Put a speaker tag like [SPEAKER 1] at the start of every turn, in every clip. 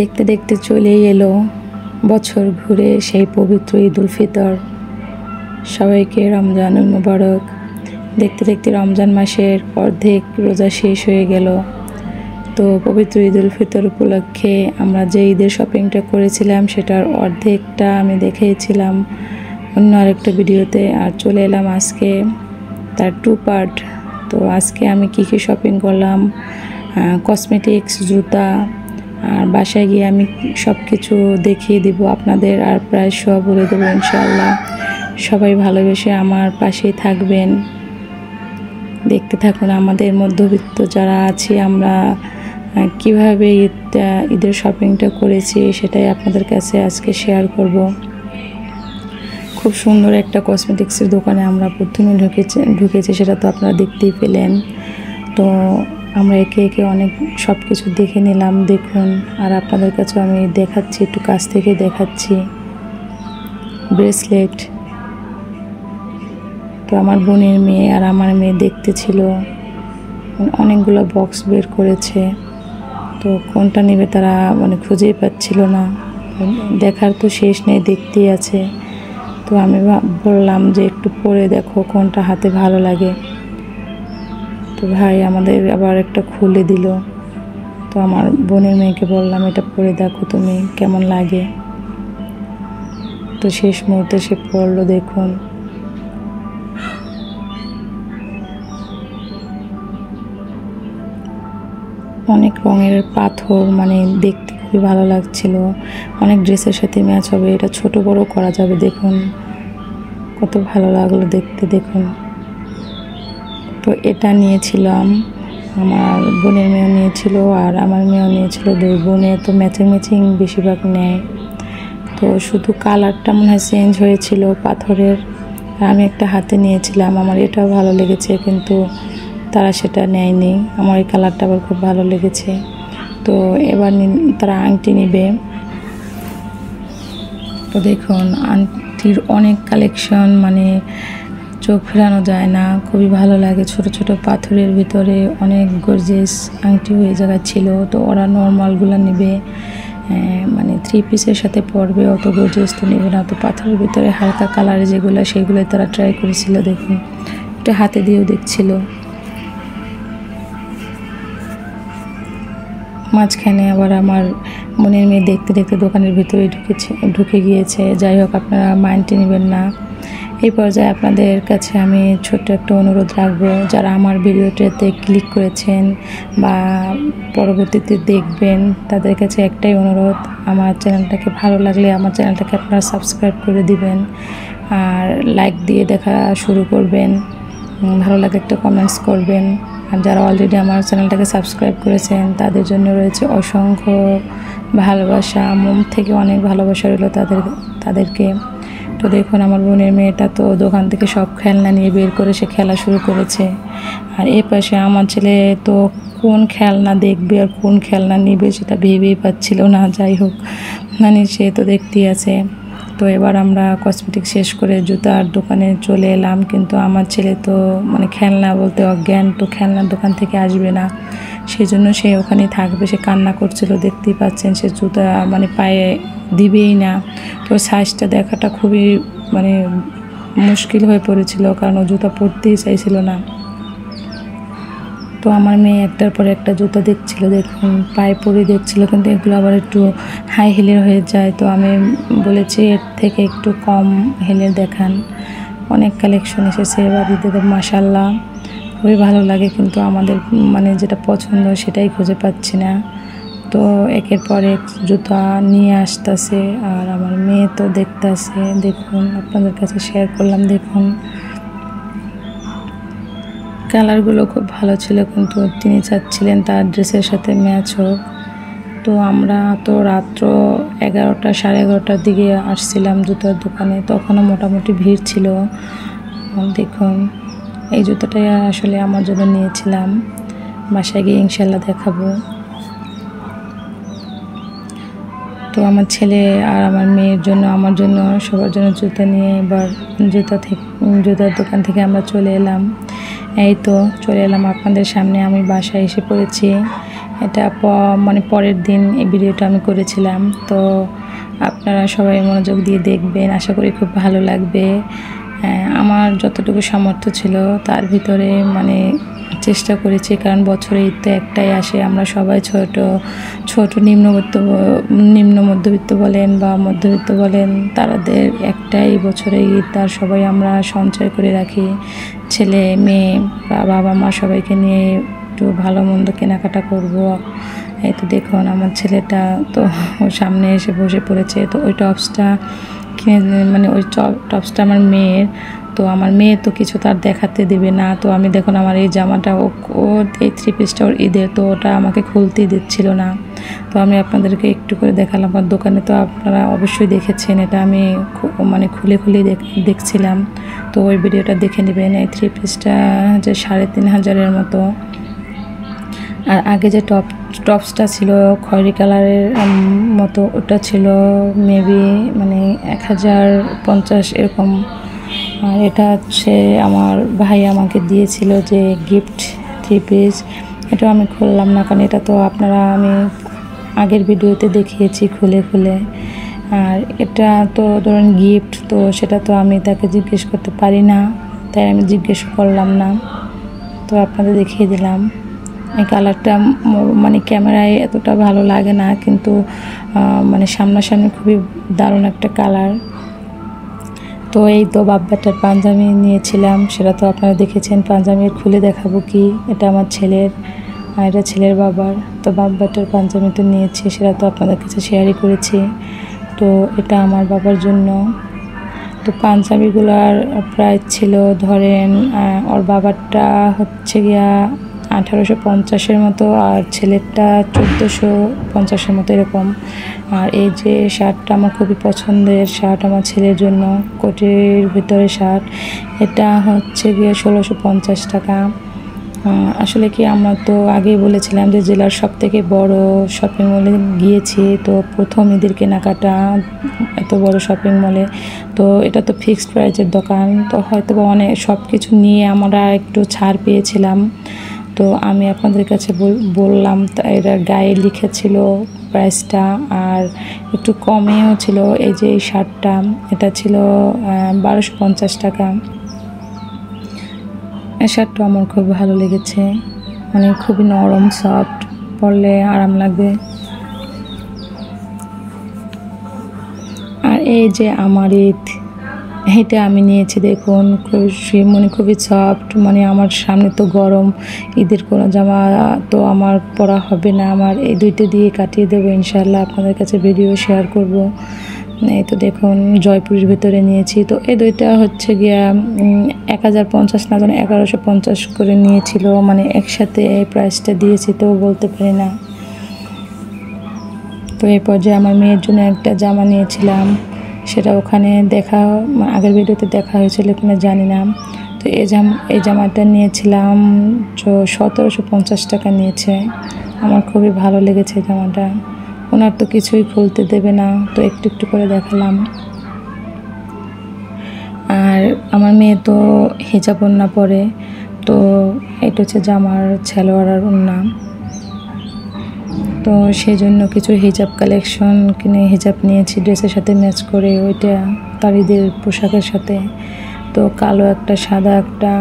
[SPEAKER 1] দেখতে দেখতে চলেই এলো বছর ঘুরে সেই পবিত্র ঈদ উল ফিতর। সবাইকে রমজানুল মুবারক। দেখতে দেখতে রমজান মাসের অর্ধেক রোজা শেষ হয়ে গেল। তো পবিত্র ঈদ উল ফিতর উপলক্ষে আমরা যে ঈদের শপিংটা করেছিলাম সেটার অর্ধেকটা আমি দেখিয়েছিলাম অন্য আরেকটা ভিডিওতে, আর চলে এলাম আজকে তার 2 পার্ট। তো আজকে আমি কী শপিং করলাম, কসমেটিক্স, জুতা, আর বাসায় গিয়ে আমি সব কিছু দেখিয়ে দিব আপনাদের, আর প্রায় সব বলে দেবো ইনশাআল্লাহ। সবাই ভালোবেসে আমার পাশেই থাকবেন, দেখতে থাকুন আমাদের মধ্যবিত্ত যারা আছি আমরা কিভাবে ঈদের শপিংটা করেছি সেটাই আপনাদের কাছে আজকে শেয়ার করব। খুব সুন্দর একটা কসমেটিক্সের দোকানে আমরা প্রথমে ঢুকেছি, সেটা তো আপনারা দেখতেই পেলেন। তো আমরা একে একে অনেক সব কিছু দেখে নিলাম, দেখুন। আর আপনাদের কাছেও আমি দেখাচ্ছি, একটু কাছ থেকে দেখাচ্ছি। ব্রেসলেট, তো আমার বোনের মেয়ে আর আমার মেয়ে দেখতে ছিল, অনেকগুলো বক্স বের করেছে। তো কোনটা নেবে তারা খুঁজেই পাচ্ছিল না, দেখার তো শেষ নেই, দেখতেই আছে। তো আমি বললাম যে একটু পরে দেখো কোনটা হাতে ভালো লাগে। তো ভাই আমাদের আবার একটা খুলে দিল। তো আমার বোনের মেয়েকে বললাম এটা পরে দেখো তুমি কেমন লাগে। তো শেষ মুহূর্তে সে পড়লো, দেখুন। অনেক রঙের পাথর, দেখতে খুবই ভালো লাগছিল। অনেক ড্রেসের সাথে ম্যাচ হবে, এটা ছোট বড় করা যাবে। দেখুন কত ভালো লাগলো দেখতে, দেখুন। তো এটা নিয়েছিলাম, আমার বোনের মেয়েও নিয়েছিল আর আমার মেয়েও নিয়েছিল। 2 বোনে তো ম্যাচিং বেশিরভাগ নেয়। তো শুধু কালারটা মনে হয় চেঞ্জ হয়েছিল পাথরের। আমি একটা হাতে নিয়েছিলাম, আমার এটাও ভালো লেগেছে, কিন্তু তারা সেটা নেয়নি। আমার এই কালারটা আবার খুব ভালো লেগেছে। তো এবার তারা আংটি নেবে। তো দেখুন আংটির অনেক কালেকশন, চোখ ফেরানো যায় না, খুবই ভালো লাগে। ছোট ছোট পাথরের ভিতরে অনেক গর্জিয়াস আংটি হয়ে জায়গা ছিল। তো ওরা নর্মালগুলো নেবে, 3 পিসের সাথে পরবে, অত গর্জিয়াস তো নেবে না। তো পাথরের ভিতরে হালকা কালারে যেগুলো সেগুলোই তারা ট্রাই করেছিল। দেখুন এটা হাতে দিয়েও দেখছিল। মাঝখানে আবার আমার বোনের মেয়ে দেখতে দেখতে দোকানের ভিতরে ঢুকে গিয়েছে। যাই হোক, আপনারা মাইন্ডে নেবেন না। এই পর্যায়ে আপনাদের কাছে আমি ছোট্ট একটা অনুরোধ রাখবো, যারা আমার ভিডিওটাতে ক্লিক করেছেন বা পরবর্তীতে দেখবেন, তাদের কাছে একটাই অনুরোধ, আমার চ্যানেলটাকে ভালো লাগলে আমার চ্যানেলটাকে আপনারা সাবস্ক্রাইব করে দিবেন আর লাইক দিয়ে দেখা শুরু করবেন। ভালো লাগে একটা কমেন্টস করবেন। আর যারা অলরেডি আমার চ্যানেলটাকে সাবস্ক্রাইব করেছেন তাদের জন্য রয়েছে অসংখ্য ভালোবাসা, মন থেকে অনেক ভালোবাসা রইল তাদেরকে। তো দেখুন আমার বোনের মেয়েটা তো দোকান থেকে সব খেলনা নিয়ে বের করে সে খেলা শুরু করেছে। আর এ পাশে আমার ছেলে তো কোন খেলনা দেখবে আর কোন খেলনা নেবে সেটা ভেবেই পাচ্ছিল না। যাই হোক, সে তো দেখতেই আছে। তো এবার আমরা কসমেটিক শেষ করে জুতার দোকানে চলে এলাম, কিন্তু আমার ছেলে তো খেলনা বলতে অজ্ঞান, তো খেলনার দোকান থেকে আসবে না, সেই জন্য সে ওখানেই থাকবে। সে কান্না করছিল, দেখতেই পাচ্ছেন। সে জুতা পায়ে দিবেই না। তো সাইজটা দেখাটা খুবই মুশকিল হয়ে পড়েছিল, কারণ ও জুতা পরতেই চাইছিল না। তো আমার মেয়ে একটার পর একটা জুতা দেখছিল, দেখুন পায়ে পরে দেখছিল, কিন্তু এগুলো আবার একটু হাই হিলের হয়ে যায়। তো আমি বলেছি এর থেকে একটু কম হিলের দেখান। অনেক কালেকশন এসেছে এবার ঈদের, মাশাআল্লাহ খুবই ভালো লাগে, কিন্তু আমাদের যেটা পছন্দ সেটাই খুঁজে পাচ্ছি না। তো একের পর এক জুতা নিয়ে আসতেছে আর আমার মেয়ে তো দেখতেছে। দেখুন আপনাদের কাছে শেয়ার করলাম। দেখুন কালারগুলো খুব ভালো ছিল, কিন্তু তিনি চাচ্ছিলেন তার ড্রেসের সাথে ম্যাচ হোক। তো আমরা তো রাত্র 11টা সাড়ে 11টার দিকে আসছিলাম জুতার দোকানে, তখনও মোটামুটি ভিড় ছিল। দেখুন এই জুতাটাই আসলে আমার জন্য নিয়েছিলাম, বাসায় গিয়ে ইনশাল্লাহ দেখাবো। তো আমার ছেলে আর আমার মেয়ের জন্য, আমার জন্য, সবার জন্য জুতা নিয়ে এবার জুতার দোকান থেকে আমরা চলে এলাম। এই তো চলে এলাম আপনাদের সামনে, আমি বাসায় এসে পড়েছি। এটা মানে পরের দিন এই ভিডিওটা আমি করেছিলাম। তো আপনারা সবাই মনোযোগ দিয়ে দেখবেন, আশা করি খুব ভালো লাগবে। আমার যতটুকু সামর্থ্য ছিল তার ভিতরে মানে চেষ্টা করেছি, কারণ বছরে ঈদ তো একটাই আসে। আমরা সবাই ছোট নিম্ন মধ্যবিত্ত বলেন বা মধ্যবিত্ত বলেন, তাদের একটাই বছরে ঈদ, আর সবাই আমরা সঞ্চয় করে রাখি, ছেলে মেয়ে বা বাবা মা সবাইকে নিয়ে একটু ভালো মন্দ কেনাকাটা করব। এই তো দেখুন আমার ছেলেটা তো সামনে এসে বসে পড়েছে। তো ওই টপসটা মানে ওই টপসটা আমার মেয়ের। তো আমার মেয়ে তো কিছু তার দেখাতে দেবে না। তো আমি দেখুন আমার এই জামাটা ও এই 3 পিসটা ওর ঈদের, তো ওটা আমাকে খুলতেই দিচ্ছিল না। তো আমি আপনাদেরকে একটু করে দেখালাম। আমার দোকানে তো আপনারা অবশ্যই দেখেছেন, এটা আমি মানে খুলে দেখছিলাম। তো ওই ভিডিওটা দেখে নেবেন। এই 3 পিসটা যে 3500-এর মতো। আর আগে যে টপসটা ছিল খয়েরি কালারের মতো, ওটা ছিল মেবি মানে 1050 এরকম। আর এটা হচ্ছে আমার ভাই আমাকে দিয়েছিল যে গিফট 3 পিস। এটা আমি খুললাম না, কারণ এটা তো আমি আগের ভিডিওতে দেখিয়েছি খুলে। আর এটা তো ধরুন গিফট, তো সেটা তো আমি তাকে জিজ্ঞেস করতে পারি না, তাই আমি জিজ্ঞেস করলাম না। তো আপনাদের দেখিয়ে দিলাম। এই কালারটা মানে ক্যামেরায় এতটা ভালো লাগে না, কিন্তু মানে সামনাসামনি খুবই দারুণ একটা কালার। তো এই তো বাব্বাটার পাঞ্জাবি নিয়েছিলাম, সেটা তো আপনারা দেখেছেন। পাঞ্জাবি খুলে দেখাবো কি, এটা আমার ছেলের আর এটা ছেলের বাবার। তো বাব্বাটার পাঞ্জাবি তো নিয়েছি, সেটা তো আপনাদের কাছে শেয়ারই করেছি। তো এটা আমার বাবার জন্য। তো পাঞ্জাবিগুলোর প্রাইস ছিল ধরেন ওর বাবারটা হচ্ছে গিয়া 1850-এর মতো, আর ছেলেরটা 1450-এর মতো এরকম। আর এই যে শার্টটা আমার খুবই পছন্দের শার্ট, আমার ছেলের জন্য, কোটির ভিতরে শার্ট। এটা হচ্ছে গিয়ে 1650 টাকা। আসলে কি আমরা তো আগেই বলেছিলাম যে জেলার সবথেকে বড় শপিং মলে গিয়েছি। তো প্রথম ঈদের কেনাকাটা এত বড় শপিং মলে, তো এটা তো ফিক্সড প্রাইসের দোকান, তো হয়তো অনেক সব কিছু নিয়ে আমরা একটু ছাড় পেয়েছিলাম। তো আমি আপনাদের কাছে বললাম, এটার গায়ে লিখেছিল প্রাইসটা, আর একটু কমেও ছিল। এই যে এই শার্টটা, এটা ছিল 1250 টাকা। এই শার্টটা আমার খুব ভালো লেগেছে, মানে খুবই নরম সফট, পরলে আরাম লাগবে। আর এই যে আমার ঈদ, এটা আমি নিয়েছি দেখুন, খুবই সফট। মানে আমার সামনে তো গরম, ঈদের কোনো জামা তো আমার পরা হবে না, আমার এই দুইটা দিয়ে কাটিয়ে দেবো ইনশাল্লাহ। আপনাদের কাছে ভিডিও শেয়ার করব। এই তো দেখুন জয়পুরের ভিতরে নিয়েছি। তো এই দুইটা হচ্ছে গিয়া 1050 না, 1150 করে নিয়েছিল, মানে একসাথে এই প্রাইসটা দিয়েছি তো বলতে পারি না। তো এই পর্যায়ে আমার মেয়ের জন্য একটা জামা নিয়েছিলাম, সেটা ওখানে আগের ভিডিওতে দেখা হয়েছিল কিনা জানি না। তো এই জামাটা নিয়েছিলাম 1750 টাকা নিয়েছে। আমার খুবই ভালো লেগেছে জামাটা। ওনার তো কিছুই খুলতে দেবে না, তো একটু একটু করে দেখালাম। আর আমার মেয়ে তো হিজাব ওড়না পরে, তো এটা হচ্ছে জামার সালোয়ার আর ওড়না। তো সেই জন্য কিছু হিজাব কালেকশন কিনে হিজাব নিয়েছি ড্রেসের সাথে ম্যাচ করে, ওইটা তার ঈদের পোশাকের সাথে। তো কালো একটা সাদা একটা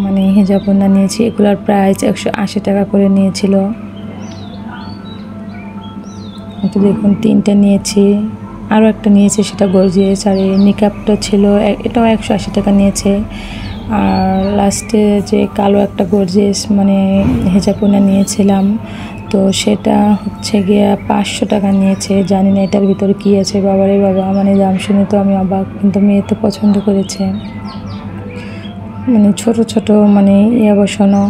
[SPEAKER 1] মানে হিজাব ওড়না নিয়েছি। এগুলোর প্রাইস 180 টাকা করে নিয়েছিল। তো দেখুন 3টে নিয়েছি, আরও একটা নিয়েছি, সেটা গর্জিয়াস। আর এই নিকাবটা ছিল, এটাও 180 টাকা নিয়েছে। আর লাস্টে যে কালো একটা গর্জিয়াস মানে হিজাব ওড়না নিয়েছিলাম, তো সেটা হচ্ছে গিয়ে 500 টাকা নিয়েছে। জানি না এটার ভিতরে কী আছে, বাবারে বাবা, মানে দাম শুনে তো আমি অবাক, কিন্তু মেয়ে তো পছন্দ করেছে। মানে ছোট মানে বসানো,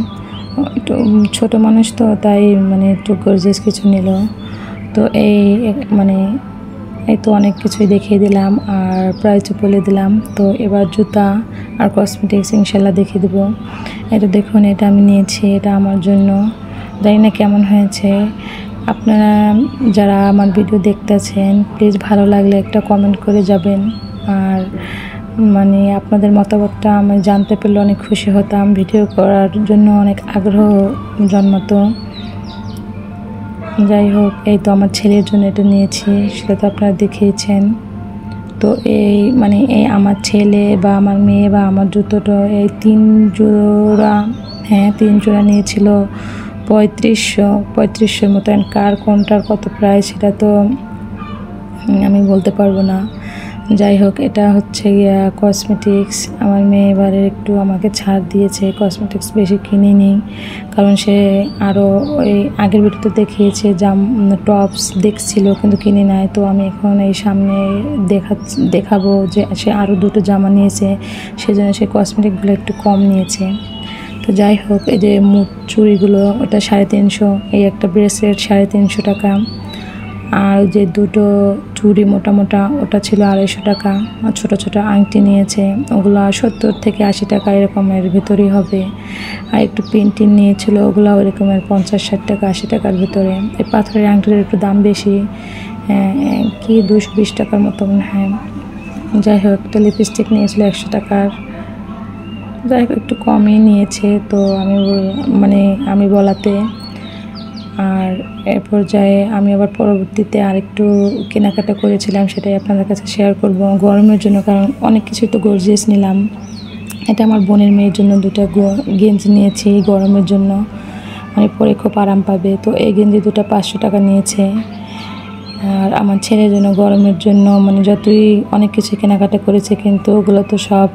[SPEAKER 1] একটু ছোটো মানুষ তো, তাই মানে একটু গর্জিয়াস কিছু নিল। তো এই তো অনেক কিছুই দেখিয়ে দিলাম আর প্রাইসও বলে দিলাম। তো এবার জুতা আর কসমেটিক্স ইনশাল্লাহ দেখিয়ে দেবো। এটা দেখুন, এটা আমি নিয়েছি, এটা আমার জন্য। জানি না কেমন হয়েছে। আপনারা যারা আমার ভিডিও দেখতেছেন, প্লিজ ভালো লাগলে একটা কমেন্ট করে যাবেন। আর মানে আপনাদের মতামতটা আমি জানতে পারলে অনেক খুশি হতাম, ভিডিও করার জন্য অনেক আগ্রহ জন্মাতো। যাই হোক, এই তো আমার ছেলের জন্য এটা নিয়েছি, সেটা তো আপনারা দেখেইছেন। তো এই আমার ছেলে বা আমার মেয়ে বা আমার জুতোটা এই 3 জোড়া, হ্যাঁ 3 জোড়া নিয়েছিল 3500 মতো। কার কোনটার কত প্রাইস সেটা তো আমি বলতে পারবো না। যাই হোক, এটা হচ্ছে গিয়া কসমেটিক্স। আমার মেয়ে এবারে একটু আমাকে ছাড় দিয়েছে, কসমেটিক্স বেশি কিনিনি, কারণ সে আরও ওই আগের ভিডিওতে দেখিয়েছে টপস দেখছিল কিন্তু কিনে নেয়। তো আমি এখন এই সামনে দেখাবো যে সে আরও 2টো জামা নিয়েছে, সেজন্য সে কসমেটিকগুলো একটু কম নিয়েছে। তো যাই হোক, এই যে মুঠ চুড়িগুলো ওটা 350, এই একটা ব্রেসলেট 350 টাকা, আর যে 2টো চুড়ি মোটা মোটা ওটা ছিল 250 টাকা। আর ছোটো ছোটো আংটি নিয়েছে, ওগুলো 70 থেকে 80 টাকা এরকমের ভিতরেই হবে। আর একটু পেন্টিং নিয়েছিল, ওগুলো ওরকমের 50-60 টাকা 80 টাকার ভিতরে। এই পাথরের আংটির একটু দাম বেশি, কি 220 টাকার মতো মনে হয়। যাই হোক, একটা লিপস্টিক নিয়েছিল 100 টাকার। যাই হোক, একটু কমই নিয়েছে, তো আমি বলাতে। আর এর পর্যায়ে আমি আবার পরবর্তীতে আরেকটু কেনাকাটা করেছিলাম, সেটাই আপনাদের কাছে শেয়ার করব গরমের জন্য, কারণ অনেক কিছুই তো গর্জিয়াস নিলাম। এটা আমার বোনের মেয়ের জন্য 2টা গেঞ্জি নিয়েছি গরমের জন্য, পরে খুব আরাম পাবে। তো এই গেঞ্জি 2টা 500 টাকা নিয়েছে। আর আমার ছেলের জন্য গরমের জন্য যতই অনেক কিছু কেনাকাটা করেছে, কিন্তু ওগুলো তো সব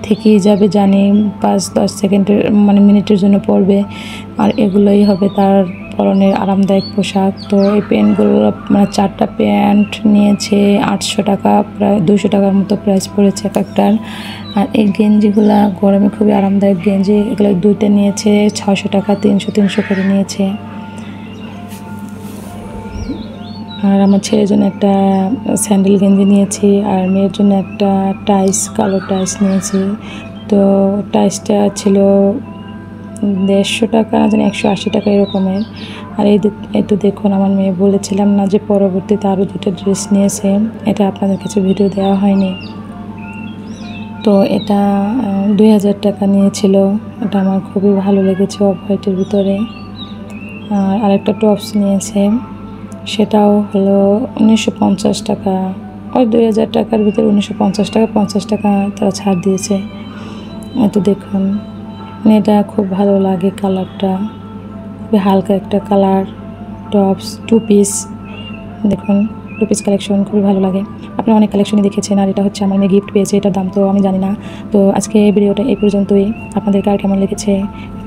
[SPEAKER 1] থেকেই যাবে, জানি 5-10 সেকেন্ডের মিনিটের জন্য পরবে, আর এগুলোই হবে তার পরনের আরামদায়ক পোশাক। তো এই প্যান্টগুলো 4টা প্যান্ট নিয়েছে 800 টাকা, প্রায় 200 টাকার মতো প্রাইস পড়েছে এক একটার। আর এই গেঞ্জিগুলা গরমে খুবই আরামদায়ক গেঞ্জি, এগুলো 2টা নিয়েছে 600 টাকা, 300 করে নিয়েছে। আর আমার ছেলের জন্য একটা স্যান্ডেল গেঞ্জি নিয়েছি, আর মেয়ের জন্য একটা কালো টাইস নিয়েছি। তো টাইসটা ছিল 150 টাকা, না জানি 180 টাকা এরকমের। আর এই তো দেখুন, আমার মেয়ে বলেছিলাম না যে পরবর্তীতে আরও 2টা ড্রেস নিয়েছে, এটা আপনাদের কাছে ভিডিও দেওয়া হয়নি। তো এটা 2000 টাকা নিয়েছিল, এটা আমার খুবই ভালো লেগেছে, অফ হোয়াইটের ভিতরে। আর আরেকটা টপস নিয়েছে, সেটাও হলো 1950 টাকা। ওই 2000 টাকার ভিতরে 1950 টাকা, 50 টাকা তারা ছাড় দিয়েছে। তো দেখুন, এটা খুব ভালো লাগে, কালারটা খুবই হালকা একটা কালার। টপস 2 পিস, দেখুন 2 পিস কালেকশন খুবই ভালো লাগে। আপনারা অনেক কালেকশনই দেখেছেন, আর এটা হচ্ছে আমার মেয়ে গিফট পেয়েছে, এটার দাম তো আমি জানি না। তো আজকে ভিডিওটা এই পর্যন্তই। আপনাদের কার কেমন লেগেছে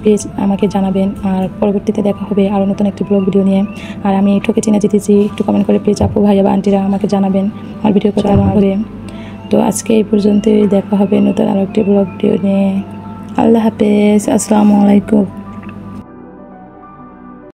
[SPEAKER 1] প্লিজ আমাকে জানাবেন, আর পরবর্তীতে দেখা হবে আরও নতুন একটি ব্লগ ভিডিও নিয়ে। আর আমি ঠকে চিনে জিতেছি একটু কমেন্ট করে প্লিজ আপু ভাইয়া বা আন্টিরা আমাকে জানাবেন আমার ভিডিও কোথায় হবে। তো আজকে এই পর্যন্তই, দেখা হবে নতুন আরও একটি ব্লগ ভিডিও নিয়ে। আল্লাহ হাফেজ, আসসালামু আলাইকুম।